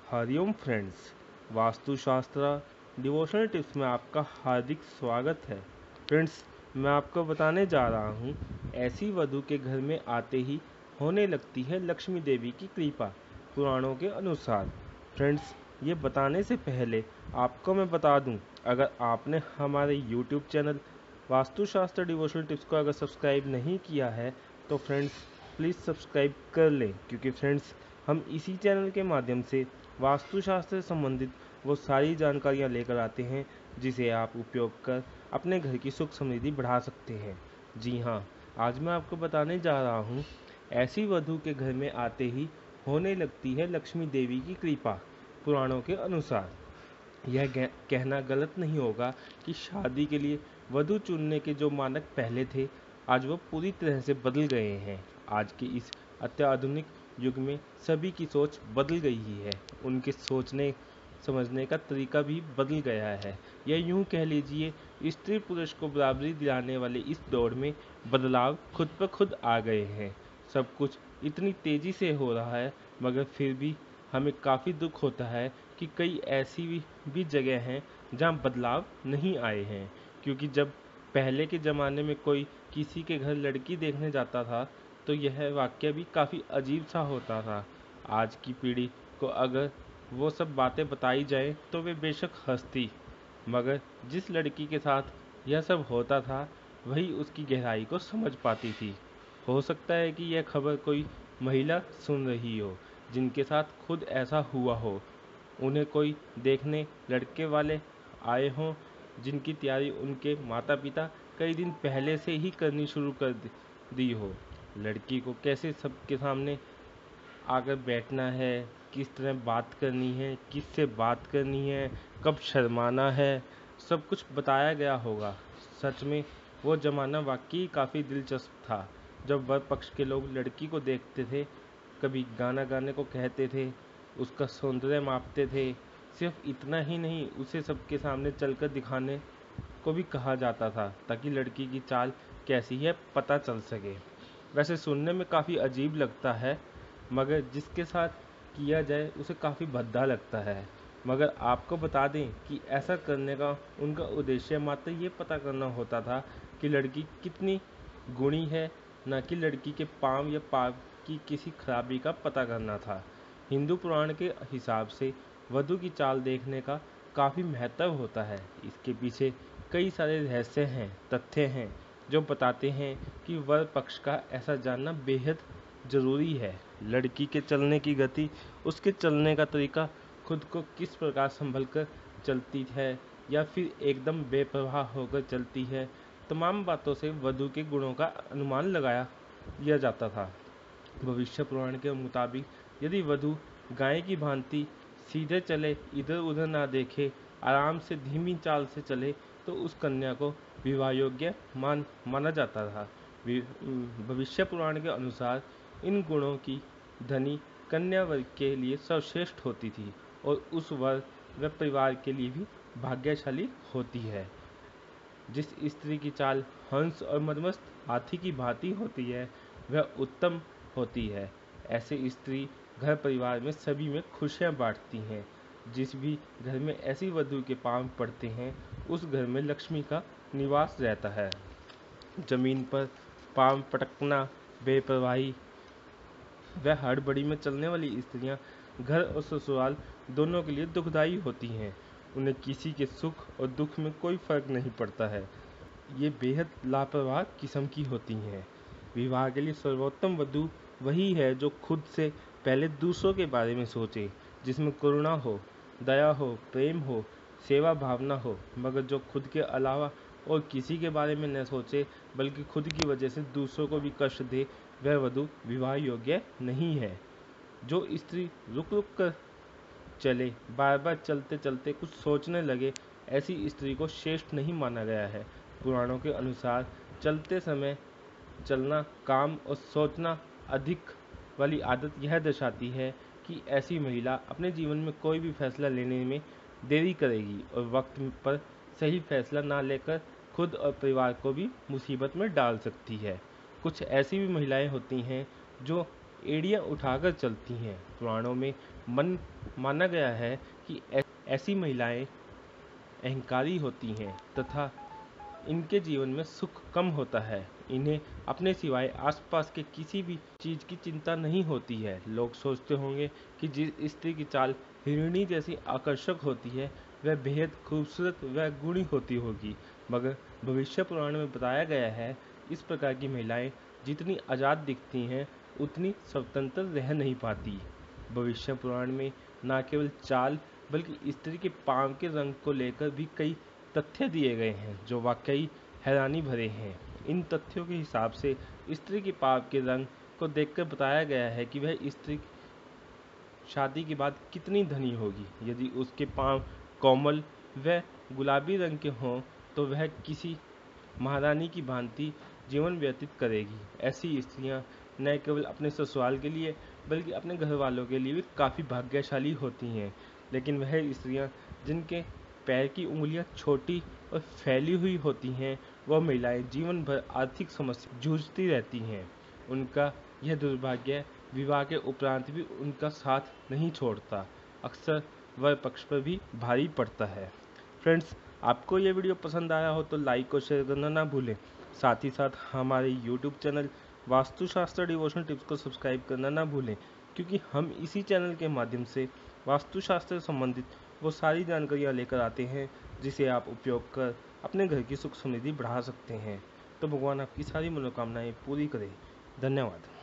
Hariom friends, वास्तुशास्त्र devotional tips में आपका हार्दिक स्वागत है। फ्रेंड्स, मैं आपको बताने जा रहा हूँ, ऐसी वधू के घर में आते ही होने लगती है लक्ष्मी देवी की कृपा, पुराणों के अनुसार। फ्रेंड्स, ये बताने से पहले आपको मैं बता दूँ, अगर आपने हमारे यूट्यूब चैनल वास्तुशास्त्र डिवोशनल टिप्स को अगर सब्सक्राइब नहीं किया है तो फ्रेंड्स प्लीज़ सब्सक्राइब कर लें, क्योंकि फ्रेंड्स हम इसी चैनल के माध्यम से वास्तुशास्त्र से संबंधित वो सारी जानकारियाँ लेकर आते हैं जिसे आप उपयोग कर अपने घर की सुख समृद्धि बढ़ा सकते हैं। जी हाँ, आज मैं आपको बताने जा रहा हूँ, ऐसी वधू के घर में आते ही होने लगती है लक्ष्मी देवी की कृपा, पुराणों के अनुसार। यह कहना गलत नहीं होगा कि शादी के लिए वधू चुनने के जो मानक पहले थे, आज वो पूरी तरह से बदल गए हैं। आज के इस अत्याधुनिक युग में सभी की सोच बदल गई ही है, उनके सोचने समझने का तरीका भी बदल गया है। यह यूं कह लीजिए, स्त्री पुरुष को बराबरी दिलाने वाले इस दौर में बदलाव खुद ब खुद आ गए हैं। सब कुछ इतनी तेज़ी से हो रहा है, मगर फिर भी हमें काफ़ी दुख होता है कि कई ऐसी भी जगह हैं जहां बदलाव नहीं आए हैं। क्योंकि जब पहले के ज़माने में कोई किसी के घर लड़की देखने जाता था तो यह वाक्य भी काफ़ी अजीब सा होता था। आज की पीढ़ी को अगर वो सब बातें बताई जाए तो वे बेशक हंसती, मगर जिस लड़की के साथ यह सब होता था वही उसकी गहराई को समझ पाती थी। हो सकता है कि यह खबर कोई महिला सुन रही हो जिनके साथ खुद ऐसा हुआ हो, उन्हें कोई देखने लड़के वाले आए हों जिनकी तैयारी उनके माता पिता कई दिन पहले से ही करनी शुरू कर दी हो। लड़की को कैसे सबके सामने आकर बैठना है, किस तरह बात करनी है, किससे बात करनी है, कब शर्माना है, सब कुछ बताया गया होगा। सच में वो ज़माना वाकई काफ़ी दिलचस्प था, जब वर पक्ष के लोग लड़की को देखते थे, कभी गाना गाने को कहते थे, उसका सौंदर्य मापते थे। सिर्फ इतना ही नहीं, उसे सबके सामने चलकर दिखाने को भी कहा जाता था ताकि लड़की की चाल कैसी है पता चल सके। वैसे सुनने में काफ़ी अजीब लगता है, मगर जिसके साथ किया जाए उसे काफ़ी भद्दा लगता है। मगर आपको बता दें कि ऐसा करने का उनका उद्देश्य मात्र ये पता करना होता था कि लड़की कितनी गुणी है, न कि लड़की के पाँव या पाव की किसी खराबी का पता करना था। हिंदू पुराण के हिसाब से वधू की चाल देखने का काफ़ी महत्व होता है। इसके पीछे कई सारे रहस्य हैं, तथ्य हैं जो बताते हैं कि वर पक्ष का ऐसा जानना बेहद ज़रूरी है। लड़की के चलने की गति, उसके चलने का तरीका, खुद को किस प्रकार संभल कर चलती है या फिर एकदम बेपरवाह होकर चलती है, तमाम बातों से वधू के गुणों का अनुमान लगाया लिया जाता था। भविष्य पुराण के मुताबिक यदि वधू गाय की भांति सीधे चले, इधर उधर ना देखे, आराम से धीमी चाल से चले, तो उस कन्या को विवाह योग्य माना जाता था। भविष्य पुराण के अनुसार इन गुणों की धनी कन्या वर्ग के लिए सर्वश्रेष्ठ होती थी और उस वर्ग व परिवार के लिए भी भाग्यशाली होती है। जिस स्त्री की चाल हंस और मदमस्त हाथी की भांति होती है वह उत्तम होती है। ऐसे स्त्री घर परिवार में सभी में खुशियाँ बांटती हैं। जिस भी घर में ऐसी वधू के पांव पड़ते हैं उस घर में लक्ष्मी का निवास रहता है। जमीन पर पांव पटकना, बेपरवाही व हड़बड़ी में चलने वाली स्त्रियां घर और ससुराल दोनों के लिए दुखदायी होती हैं। उन्हें किसी के सुख और दुख में कोई फर्क नहीं पड़ता है। ये बेहद लापरवाह किस्म की होती हैं। विवाह के लिए सर्वोत्तम वधू वही है जो खुद से पहले दूसरों के बारे में सोचे, जिसमें करुणा हो, दया हो, प्रेम हो, सेवा भावना हो, मगर जो खुद के अलावा और किसी के बारे में न सोचे बल्कि खुद की वजह से दूसरों को भी कष्ट दे, वह वधू विवाह योग्य नहीं है। जो स्त्री रुक रुक कर चले, बार बार चलते चलते कुछ सोचने लगे, ऐसी स्त्री को श्रेष्ठ नहीं माना गया है। पुराणों के अनुसार चलते समय चलना, काम और सोचना अधिक वाली आदत यह दर्शाती है कि ऐसी महिला अपने जीवन में कोई भी फैसला लेने में देरी करेगी और वक्त पर सही फैसला ना लेकर खुद और परिवार को भी मुसीबत में डाल सकती है। कुछ ऐसी भी महिलाएं होती हैं जो एड़ियां उठाकर चलती हैं। पुराणों में माना गया है कि ऐसी महिलाएं अहंकारी होती हैं तथा इनके जीवन में सुख कम होता है। इन्हें अपने सिवाय आसपास के किसी भी चीज़ की चिंता नहीं होती है। लोग सोचते होंगे कि जिस स्त्री की चाल हिरणी जैसी आकर्षक होती है वह बेहद खूबसूरत व गुणी होती होगी, मगर भविष्य पुराण में बताया गया है इस प्रकार की महिलाएं जितनी आज़ाद दिखती हैं उतनी स्वतंत्र रह नहीं पाती। भविष्य पुराण में न केवल चाल बल्कि स्त्री के पाँव के रंग को लेकर भी कई तथ्य दिए गए हैं जो वाकई हैरानी भरे हैं। इन तथ्यों के हिसाब से स्त्री के पाँव के रंग को देखकर बताया गया है कि वह स्त्री शादी के बाद कितनी धनी होगी। यदि उसके पाँव कोमल व गुलाबी रंग के हों तो वह किसी महारानी की भांति जीवन व्यतीत करेगी। ऐसी स्त्रियां न केवल अपने ससुराल के लिए बल्कि अपने घर वालों के लिए भी काफ़ी भाग्यशाली होती हैं। लेकिन वह स्त्रियां जिनके पैर की उंगलियां छोटी और फैली हुई होती हैं वह महिलाएं जीवन भर आर्थिक समस्या जूझती रहती हैं। उनका यह दुर्भाग्य विवाह के उपरांत भी उनका साथ नहीं छोड़ता, अक्सर वह पक्ष पर भी भारी पड़ता है। फ्रेंड्स, आपको ये वीडियो पसंद आया हो तो लाइक और शेयर करना ना भूलें। साथ ही साथ हमारे यूट्यूब चैनल वास्तुशास्त्र डिवोशनल टिप्स को सब्सक्राइब करना ना भूलें, क्योंकि हम इसी चैनल के माध्यम से वास्तुशास्त्र से संबंधित वो सारी जानकारियाँ लेकर आते हैं जिसे आप उपयोग कर अपने घर की सुख समृद्धि बढ़ा सकते हैं। तो भगवान आपकी सारी मनोकामनाएं पूरी करें। धन्यवाद।